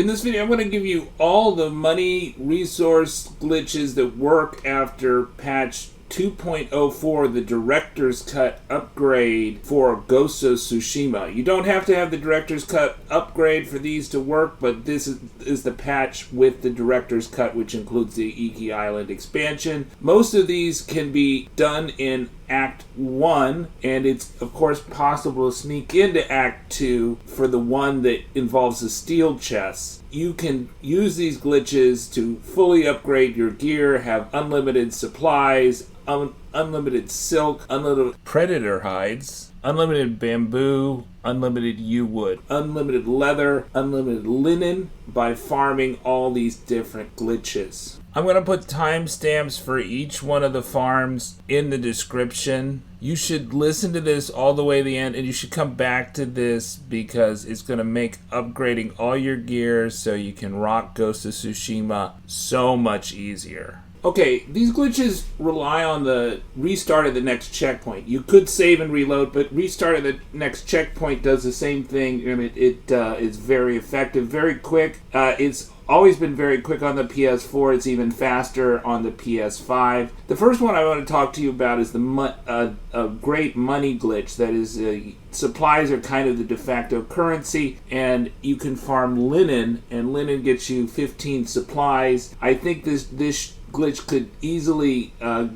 In this video, I'm going to give you all the money resource glitches that work after patch 2.04, the Director's Cut upgrade for Ghost of Tsushima. You don't have to have the Director's Cut upgrade for these to work, but this is the patch with the Director's Cut, which includes the Iki Island expansion. Most of these can be done in Act 1, and it's of course possible to sneak into Act 2 for the one that involves the steel chests. You can use these glitches to fully upgrade your gear, have unlimited supplies, unlimited silk, unlimited predator hides, unlimited bamboo, unlimited yew wood, unlimited leather, unlimited linen by farming all these different glitches. I'm going to put timestamps for each one of the farms in the description. You should listen to this all the way to the end, and you should come back to this because it's going to make upgrading all your gear so you can rock Ghost of Tsushima so much easier. Okay, these glitches rely on the restart of the next checkpoint. You could save and reload, but restart of the next checkpoint does the same thing, and it is very effective, very quick. It's always been very quick on the PS4. It's even faster on the PS5. The first one I want to talk to you about is a great money glitch. That is, supplies are kind of the de facto currency, and you can farm linen, and linen gets you 15 supplies. I think this glitch could easily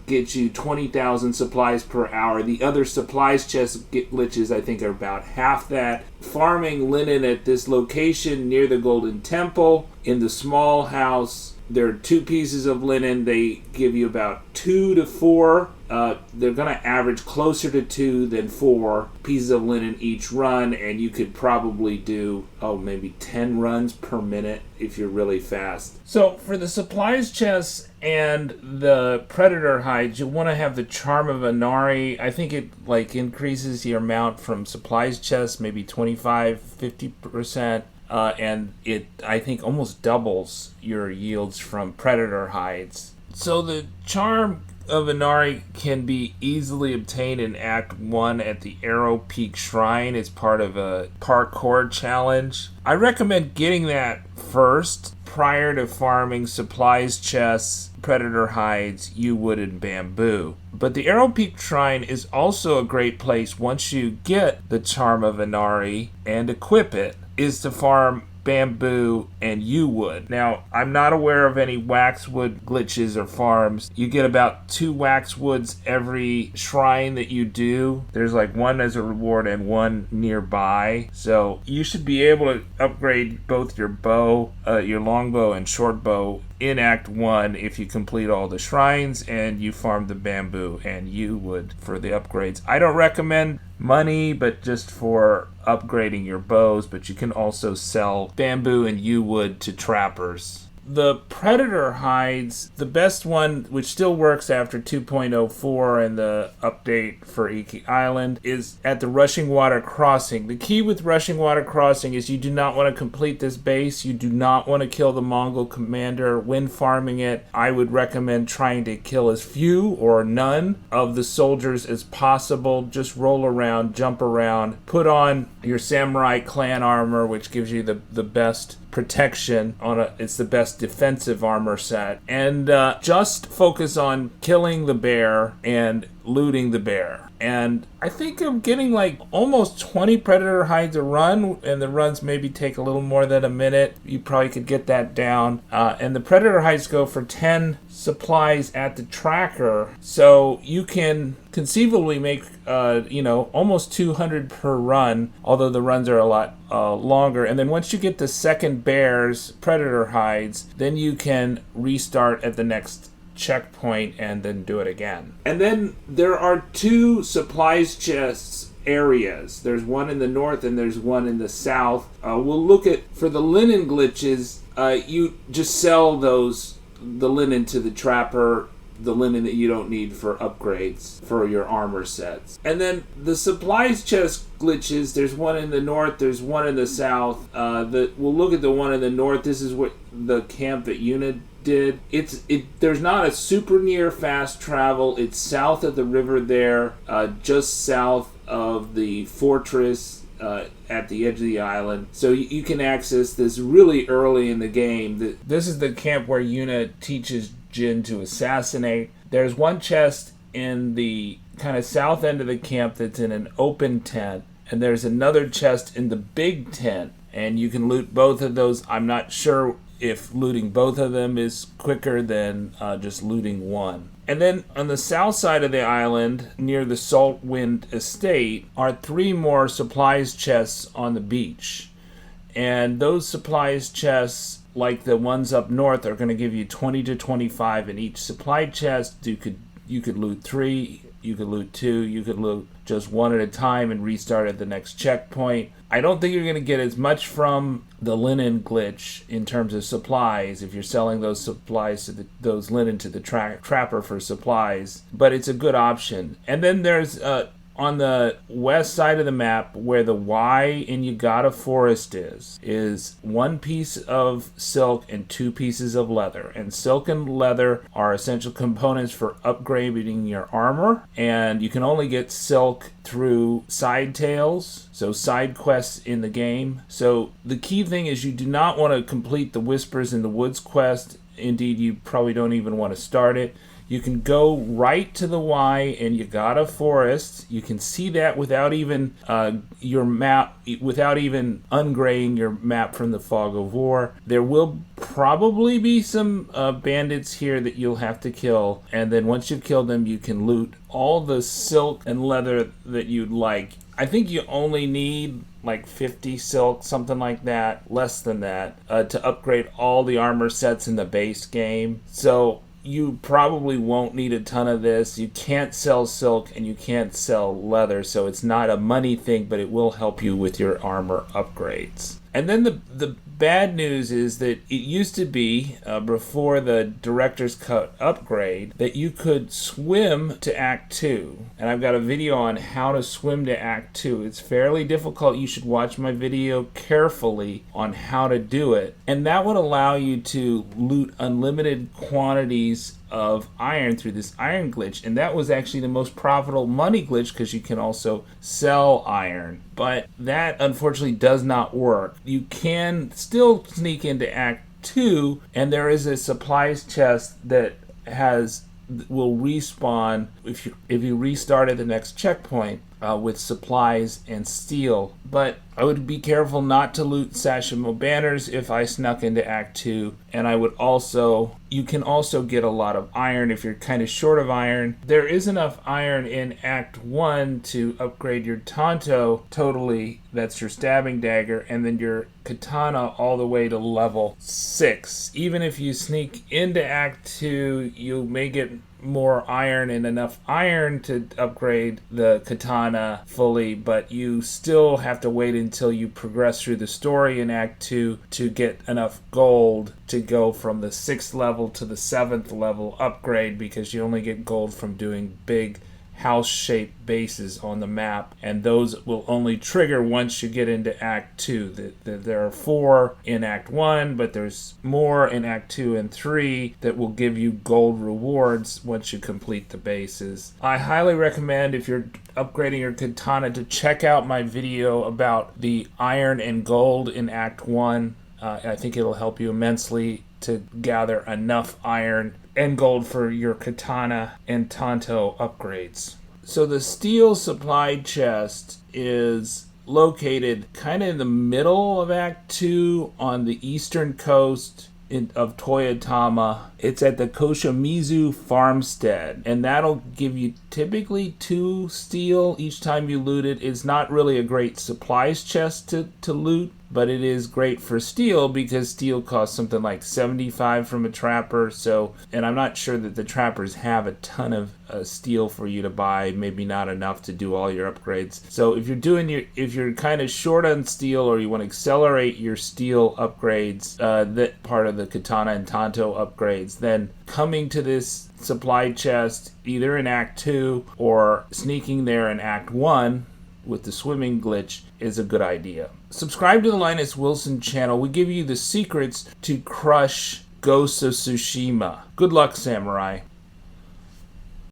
get you 20,000 supplies per hour. The other supplies chest glitches, I think, are about half that. Farming linen at this location near the Golden Temple in the small house, there are 2 pieces of linen. They give you about 2 to 4. They're going to average closer to 2 than 4 pieces of linen each run, and you could probably do, maybe 10 runs per minute if you're really fast. So for the supplies chests and the predator hides, you'll want to have the Charm of Inari. I think it increases your amount from supplies chests maybe 25-50%. And it, I think, almost doubles your yields from predator hides. So the Charm of Inari can be easily obtained in Act 1 at the Arrow Peak Shrine. It's part of a parkour challenge. I recommend getting that first prior to farming supplies chests, predator hides, yew wood, and bamboo. But the Arrow Peak Shrine is also a great place once you get the Charm of Inari and equip it, is to farm bamboo and yew wood. Now, I'm not aware of any waxwood glitches or farms. You get about 2 waxwoods every shrine that you do. There's one as a reward and one nearby. So you should be able to upgrade both your bow, your longbow and short bow in Act 1 if you complete all the shrines and you farm the bamboo and yew wood for the upgrades. I don't recommend money, but just for upgrading your bows, but you can also sell bamboo and yew wood to trappers. The predator hides, the best one, which still works after 2.04 and the update for Iki Island, is at the Rushing Water Crossing. The key with Rushing Water Crossing is you do not want to complete this base. You do not want to kill the Mongol commander. When farming it, I would recommend trying to kill as few or none of the soldiers as possible. Just roll around, jump around, put on your samurai clan armor, which gives you the best protection it's the best defensive armor set, and just focus on killing the bear and looting the bear. And I think I'm getting almost 20 predator hides a run, and the runs maybe take a little more than a minute. You probably could get that down. And the predator hides go for 10 supplies at the tracker, so you can conceivably make almost 200 per run, although the runs are a lot longer. And then once you get the second bear's predator hides, then you can restart at the next checkpoint and then do it again. And then there are 2 supplies chests areas. There's one in the north and there's one in the south. We'll look at, for the linen glitches, you just sell the linen to the trapper, the linen that you don't need for upgrades for your armor sets. And then the supplies chest glitches, there's one in the north, there's one in the south. We'll look at the one in the north. This is what the camp that Una did. There's not a super near fast travel. It's south of the river there, just south of the fortress at the edge of the island. So you can access this really early in the game. This is the camp where Yuna teaches Jin to assassinate. There's one chest in the kind of south end of the camp that's in an open tent, and there's another chest in the big tent, and you can loot both of those. I'm not sure if looting both of them is quicker than just looting one. And then on the south side of the island, near the Saltwind Estate, are 3 more supplies chests on the beach. And those supplies chests, like the ones up north, are going to give you 20 to 25 in each supply chest. You could loot 3, you could loot 2, you could loot just 1 at a time and restart at the next checkpoint. I don't think you're going to get as much from the linen glitch in terms of supplies if you're selling those supplies to those linen to the trapper for supplies, but it's a good option. And then there's on the west side of the map, where the Y in Yagata Forest is 1 piece of silk and 2 pieces of leather. And silk and leather are essential components for upgrading your armor, and you can only get silk through side tales, so side quests in the game. So the key thing is you do not want to complete the Whispers in the Woods quest. Indeed, you probably don't even want to start it. You can go right to the Y in Yagata Forest. You can see that without even your map, without even ungraying your map from the Fog of War. There will probably be some bandits here that you'll have to kill, and then once you've killed them, you can loot all the silk and leather that you'd like. I think you only need like 50 silk, something like that, less than that, to upgrade all the armor sets in the base game. So you probably won't need a ton of this. You can't sell silk and you can't sell leather, so it's not a money thing, but it will help you with your armor upgrades. And then the bad news is that it used to be, before the Director's Cut upgrade, that you could swim to Act 2. And I've got a video on how to swim to Act 2. It's fairly difficult. You should watch my video carefully on how to do it. And that would allow you to loot unlimited quantities of iron through this iron glitch, and that was actually the most profitable money glitch because you can also sell iron. But that unfortunately does not work. You can still sneak into Act 2, and there is a supplies chest that will respawn if you restart at the next checkpoint with supplies and steel. But I would be careful not to loot Sashimo banners if I snuck into Act 2, and you can also get a lot of iron if you're kind of short of iron. There is enough iron in Act 1 to upgrade your Tanto totally, that's your stabbing dagger, and then your katana all the way to level 6. Even if you sneak into Act 2, you may get more iron and enough iron to upgrade the katana fully, but you still have to wait until you progress through the story in Act 2 to get enough gold to go from the 6th level to the 7th level upgrade, because you only get gold from doing big house-shaped bases on the map, and those will only trigger once you get into Act 2. There are 4 in Act 1, but there's more in Act 2 and 3 that will give you gold rewards once you complete the bases. I highly recommend, if you're upgrading your katana, to check out my video about the iron and gold in Act 1. I think it'll help you immensely to gather enough iron and gold for your katana and Tanto upgrades. So the steel supply chest is located kind of in the middle of Act 2 on the eastern coast of Toyotama. It's at the Koshimizu Farmstead, and that'll give you typically 2 steel each time you loot it. It's not really a great supplies chest to loot, but it is great for steel because steel costs something like 75 from a trapper. So, and I'm not sure that the trappers have a ton of steel for you to buy, maybe not enough to do all your upgrades. So if you're kind of short on steel, or you want to accelerate your steel upgrades, that part of the katana and Tanto upgrades, then coming to this supply chest either in Act 2 or sneaking there in Act 1 with the swimming glitch is a good idea. Subscribe to the Linus Wilson channel. We give you the secrets to crush Ghost of Tsushima. Good luck, Samurai.